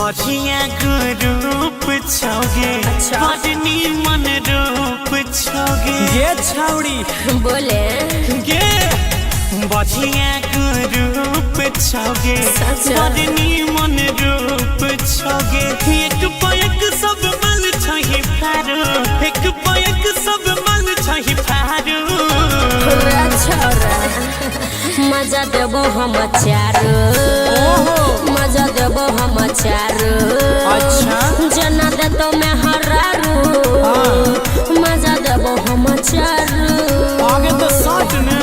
बढ़िया ग्रुप छोगे बदनी मन रूप छोगे ये छाउड़ी बोले गे बढ़िया ग्रुप छोगे बदनी मन रूप छोगे एक पैक सब मल छही फारो एक पैक सब मल छही फारो मजा देबो हम चारो मजा देबो हम चारो अच्छा जना दे तो मैं हरारू मजा देबो हम चारो आगे तो साथ ने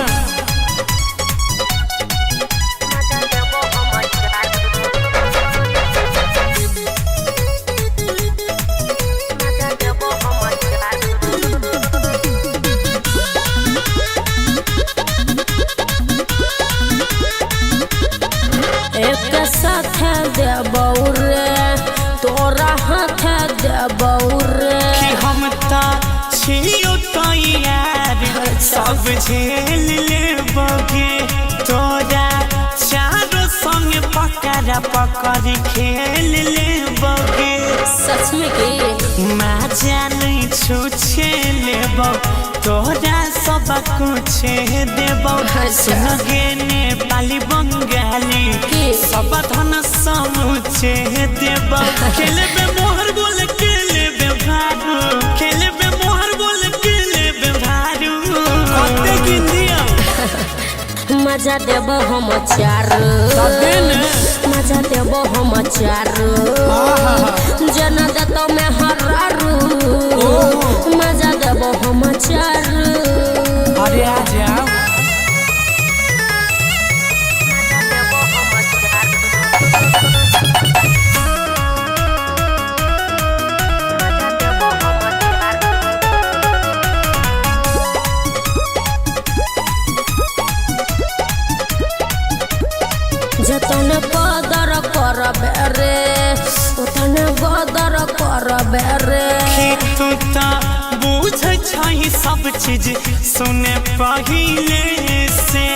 तोरा हाथ देबौरे कि हम ता छियो तैयार सब झेल लेबोगे तोरा चारों संग पकड़ा पकड़ खेल लेबोगे सच में की मजा नहीं छूछे लेबो तोरा सब कुछ देबो सुनगे नेपाली बंगाली सब धन समूचे देबो खेलबे मोहर बोल खेलबे भारू खेलबे मोहर बोल खेलबे भारू कते गिंदिया मजा देबो हम चारो मजा देबो हम चारो जना दे तो मैं हरारू मजा देबो हम चारो अरे आ जाओ जतन कदर करबे रे उतन कदर करबे रे तू ता बुझ छही सब चीज सुने पहिले से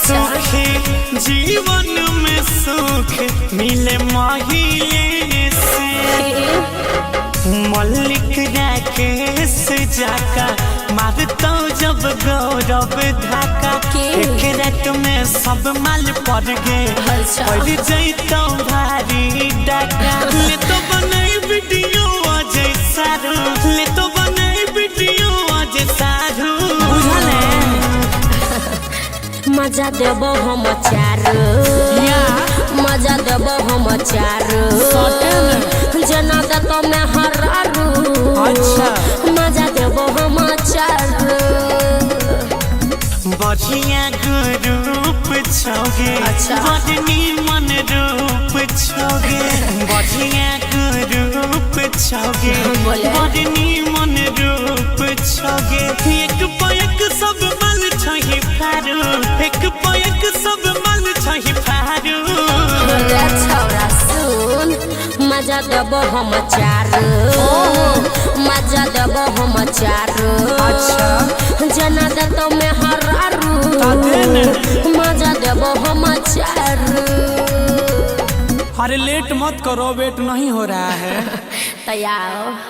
सुखी जीवन में सुख मिले माहिले से मल्लिक राकेश जाका मारता जब गौरव धाका एक रात में सब माल पड़ गए पड़ जैतो भारी डाका ले तो बनाई वीडियो अजय सारू ले तो बनाई वीडियो अजय सारू बुझले मजा देबो हम चारो मजा देबो हम चारो जना दे तो मैं हरारू मजा देबो हम चारो बढ़िया ग्रुप छोगे बदनी मन रूप छोगे बढ़िया ग्रुप छोगे बदनी मन रूप छोगे एक पैक सब मल छही फारू एक पैक सब मल छही फारू छौरा सुन मजा देबो हम चारो मजा देबो हम चारो जना दे तो मैं हरारू मजा देबो हम चारो अरे लेट मत करो वेट नहीं हो रहा है तैयार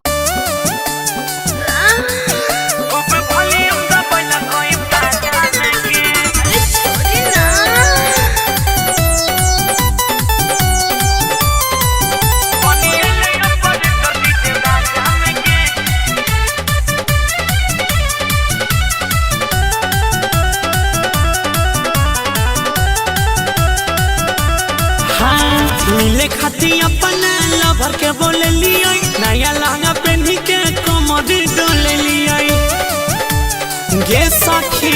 मिले खाती अपना लवर के बोले लिया नया लहंगा पहनी के कमर डोले लिया गे सखी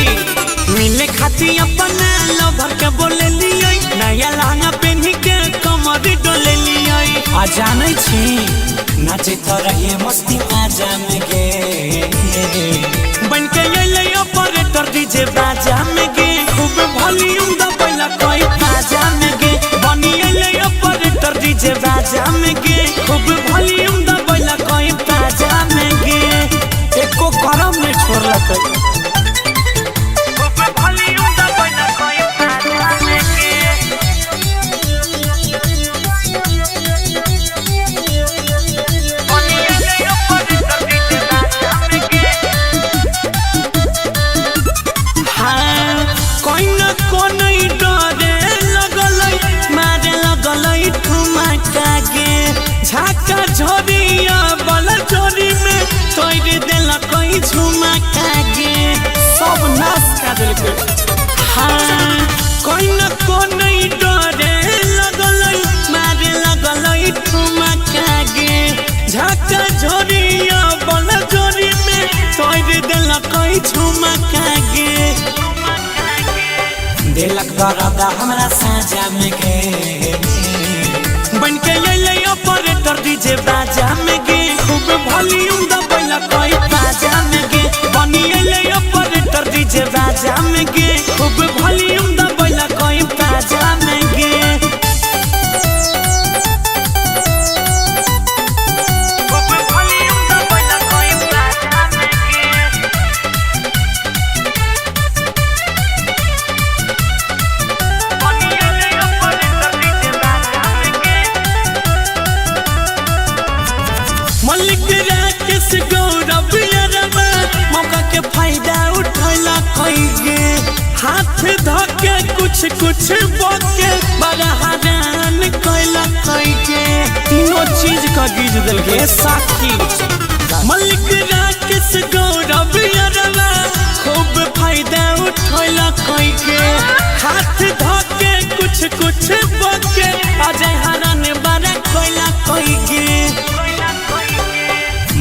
मिले खाती अपना लवर के बोले लिया नया लहंगा पहनी के कमर डोले लिया आ जाने छी नाचे तो रहिए मस्ती आ जाने गे बन के ले ऑपरेटर डीजे बाजा में गे खूब वॉल्यूम दबाइला कोई बाजा में गे बनी ले ऑपरेटर डीजे बाजा में गे खूब वॉल्यूम दबाइला कोई बाजा में गे एको करम में छोड़ला कोई खूब वॉल्यूम दबाइला कोई बाजा में गे को नहीं डरे लगल मारे लगल ठुमका गे झाका झोरिया बल चोरी में तोड़ दिल कोई झुमका गे सब नाश कर दिल। हाँ कोई न को नहीं डरे लगल मारे लगल ठुमका गे झाका झोरिया बल चोरी में तोड़ दिल कोई झुमका गे दिलक दर्द हमरा साजा में गे बन के ले ऑपरेटर डीजे बाजा में गे खूब वॉल्यूम दबैला कोई बाजा में गे बनी ले ऑपरेटर डीजे बाजा में गे खूब वॉल्यूम दबैला कोई बाजा में गे मलिक राकेश गौरव यारवा मौका के फायदा उठैला कोई गे हाथ धके कुछ कुछ बोके बड़ा हरान कोइला कोई गे तीनों चीज का गीज दिल के साथी मलिक राकेश गौरव यारवा खूब फायदा उठैला कोई गे हाथ धके कुछ कुछ बोके अजय हरान बड़ा कोइला कोई गे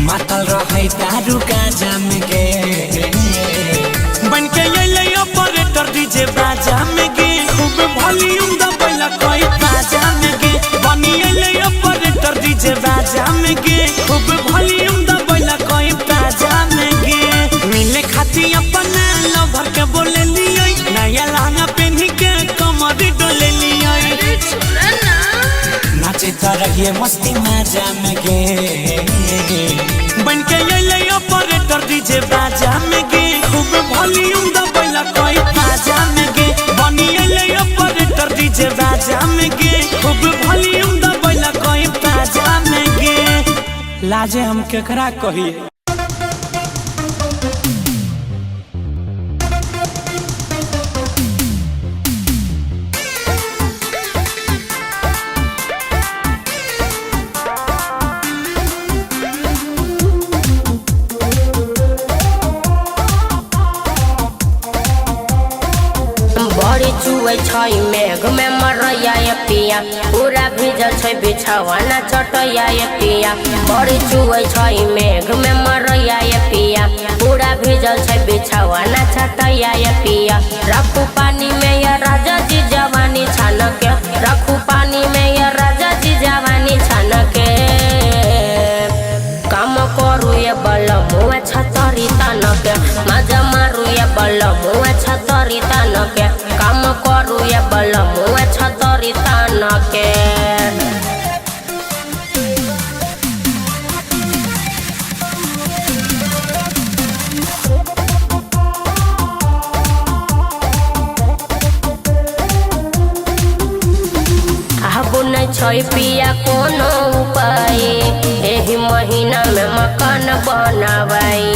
मातल रहे दारू गांजा में गे बन के ले ऑपरेटर डीजे बाजा में गे खूब वॉल्यूम दबैला कोई बाजा में गे बनी ले ऑपरेटर डीजे बाजा में गे खूब वॉल्यूम दबैला कोई बाजा में गे मिले खाती अपना लवर के बोले लियो नया लहंगा पहनी के कमर डोले लियो नाचे तरह मस्ती मजा में गे बन के ले ऑपरेटर डीजे बाजा में गे खूब वॉल्यूम दबैला कोई बाजा में गे बनी ले ऑपरेटर डीजे बाजा में गे खूब वॉल्यूम दबैला कोई बाजा में गे लाजे हम केकरा कहिए। चुए छै मेघ में मरैया ये पिया पूरा भीजल छै बिछवाना चटैया ये पिया बड़ी चुए छै मेघ में मरैया ये पिया पूरा भीजल छै बिछवाना चटैया ये पिया रखू पानी में ये राजा जी जवानी छान के रखू पानी में ये राजा जी जवानी छान के काम करू ये बल मुआ छतरी तान के मजा मारू ये बल मुआ छतरी तान के काम करू ये बल मुआ छतरी तान के छै पिया कोनो उपाय एही महीना में मकान बनावाई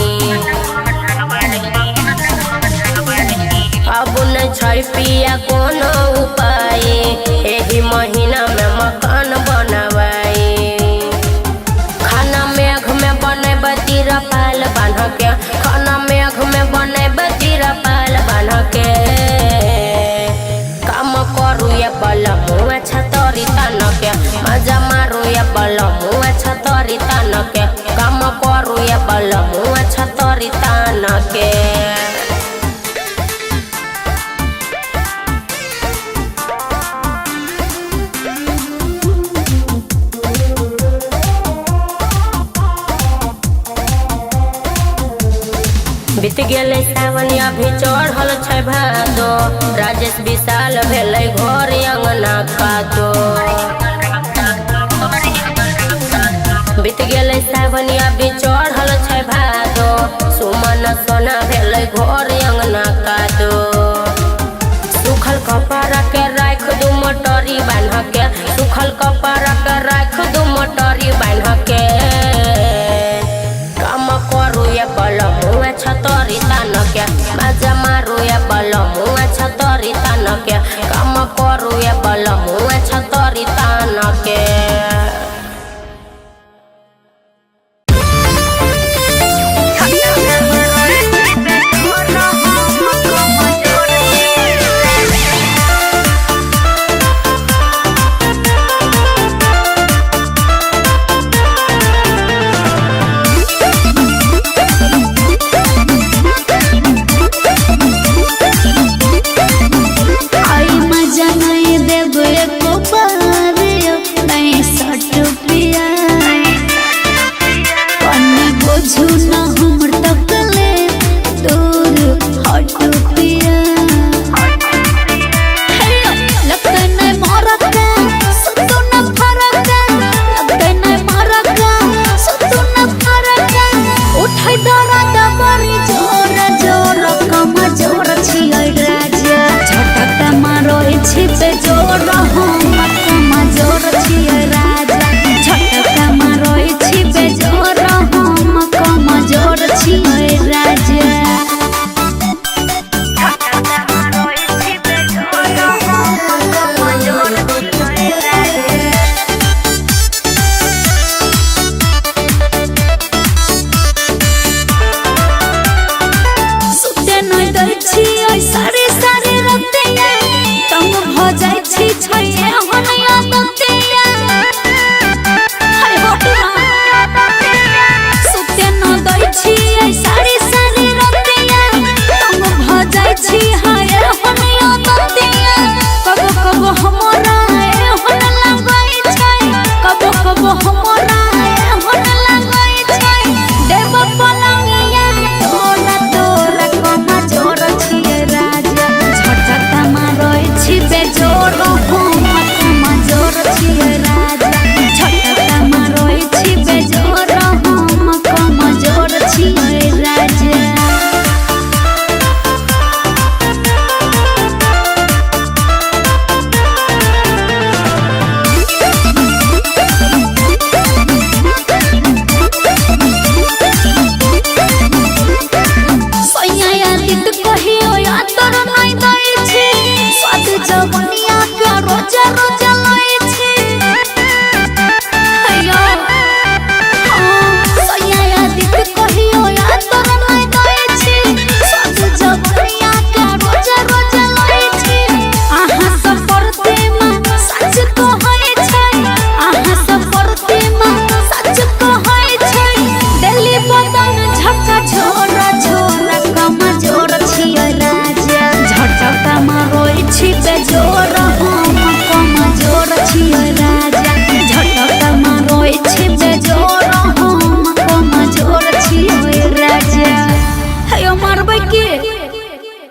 अब नहीं छै पिया कोनो उपाय एही महीना में मकान बनावाई खाना मेघ में बनेबै तिरपाल बान्ह के खाना मेघ में बनेबै तिरपाल बान्ह के काम करू ये बल मुआ छतरी तान के मजा मारू ये बल मुआ छतरी तान के काम करू ये बल मुआ छतरी तान के बीत गेले सावन अभी चढ़ल छै भादो राजेश विशाल भेलै घर अंगना कादो बीत गेले सावन अभी चढ़ल छै भादो सुमन सोना भेलै घर अंगना कादो सुखल कपड़ा के राख दू मोटरी बान्ह के सुखल कपड़ा के राख दू मोटरी बान्ह के काम करू ये बल मुआ छतरी तान के मजा मारू ये बल मुआ छतरी तान के काम करू ये बलम